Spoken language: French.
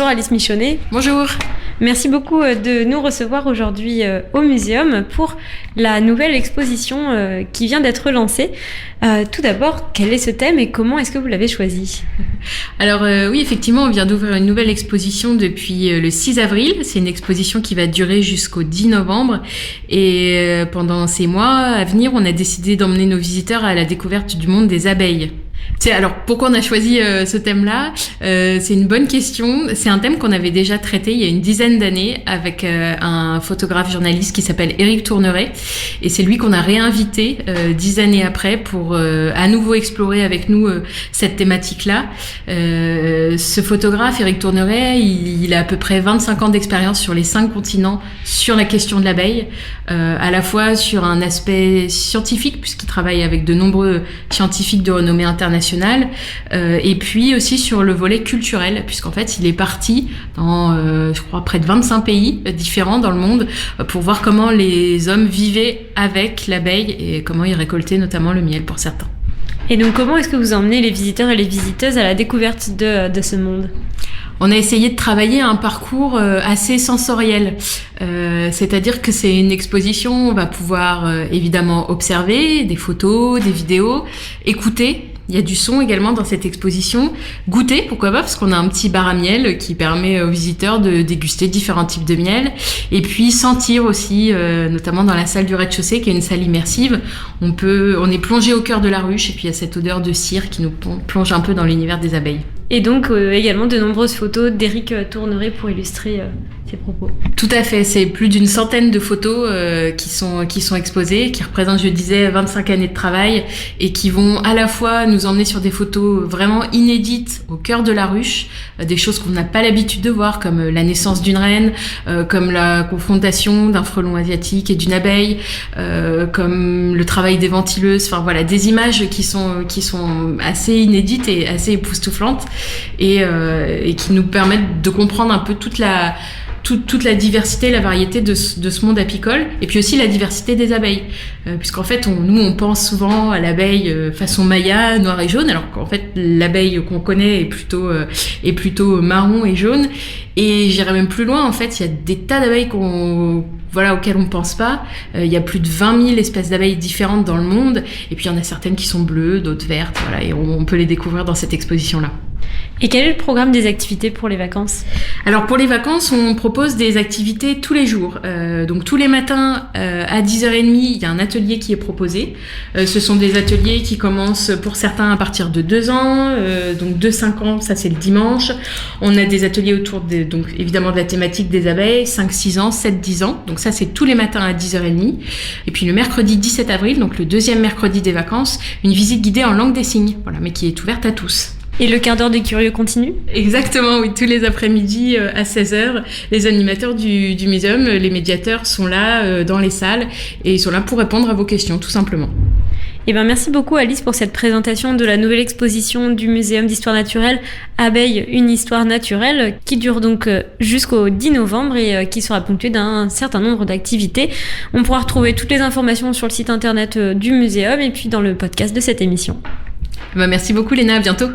Bonjour Alice Michonnet. Bonjour. Merci beaucoup de nous recevoir aujourd'hui au Muséum pour la nouvelle exposition qui vient d'être lancée. Tout d'abord, quel est ce thème et comment est-ce que vous l'avez choisi ? Alors oui, effectivement, on vient d'ouvrir une nouvelle exposition depuis le 6 avril. C'est une exposition qui va durer jusqu'au 10 novembre. Et pendant ces mois à venir, on a décidé d'emmener nos visiteurs à la découverte du monde des abeilles. Alors, pourquoi on a choisi ce thème-là ? C'est une bonne question. C'est un thème qu'on avait déjà traité il y a une dizaine d'années avec un photographe journaliste qui s'appelle Éric Tourneret. Et c'est lui qu'on a réinvité 10 années après pour à nouveau explorer avec nous cette thématique-là. Ce photographe, Éric Tourneret, il a à peu près 25 ans d'expérience sur les 5 continents sur la question de l'abeille, à la fois sur un aspect scientifique, puisqu'il travaille avec de nombreux scientifiques de renommée internationale, et puis aussi sur le volet culturel, puisqu'en fait il est parti dans je crois près de 25 pays différents dans le monde pour voir comment les hommes vivaient avec l'abeille et comment ils récoltaient notamment le miel pour certains. Et donc comment est-ce que vous emmenez les visiteurs et les visiteuses à la découverte de ce monde ? On a essayé de travailler un parcours assez sensoriel, c'est-à-dire que c'est une exposition, on va pouvoir évidemment observer des photos, des vidéos, écouter. Il y a du son également dans cette exposition. Goûter, pourquoi pas, parce qu'on a un petit bar à miel qui permet aux visiteurs de déguster différents types de miel. Et puis sentir aussi, notamment dans la salle du rez-de-chaussée, qui est une salle immersive. On est plongé au cœur de la ruche et puis il y a cette odeur de cire qui nous plonge un peu dans l'univers des abeilles. Et donc également de nombreuses photos d'Éric Tourneret pour illustrer ses propos. Tout à fait, c'est plus d'une centaine de photos qui sont exposées, qui représentent, je disais, 25 années de travail et qui vont à la fois nous emmener sur des photos vraiment inédites au cœur de la ruche, des choses qu'on n'a pas l'habitude de voir, comme la naissance d'une reine, comme la confrontation d'un frelon asiatique et d'une abeille, comme le travail des ventileuses, enfin voilà, des images qui sont assez inédites et assez époustouflantes et qui nous permettent de comprendre un peu toute la diversité, la variété de ce monde apicole, et puis aussi la diversité des abeilles, puisqu'en fait on pense souvent à l'abeille façon maya, noire et jaune, alors qu'en fait l'abeille qu'on connaît est plutôt marron et jaune. Et j'irais même plus loin, en fait il y a des tas d'abeilles auxquelles on ne pense pas. Il y a plus de 20 000 espèces d'abeilles différentes dans le monde, et puis il y en a certaines qui sont bleues, d'autres vertes, voilà, et on peut les découvrir dans cette exposition-là. Et quel est le programme des activités pour les vacances ? Alors pour les vacances, on propose des activités tous les jours. Donc tous les matins à 10h30, il y a un atelier qui est proposé. Ce sont des ateliers qui commencent pour certains à partir de 2 ans, donc de 5 ans, ça c'est le dimanche. On a des ateliers autour donc évidemment de la thématique des abeilles, 5-6 ans, 7-10 ans. Donc ça c'est tous les matins à 10h30. Et puis le mercredi 17 avril, donc le deuxième mercredi des vacances, une visite guidée en langue des signes, voilà, mais qui est ouverte à tous. Et le quart d'heure des curieux continue ? Exactement, oui. Tous les après-midi à 16h, les animateurs du muséum, les médiateurs sont là dans les salles et ils sont là pour répondre à vos questions, tout simplement. Eh bien, merci beaucoup Alice pour cette présentation de la nouvelle exposition du Muséum d'Histoire Naturelle Abeilles, une histoire naturelle, qui dure donc jusqu'au 10 novembre et qui sera ponctuée d'un certain nombre d'activités. On pourra retrouver toutes les informations sur le site internet du muséum et puis dans le podcast de cette émission. Merci beaucoup Léna, à bientôt.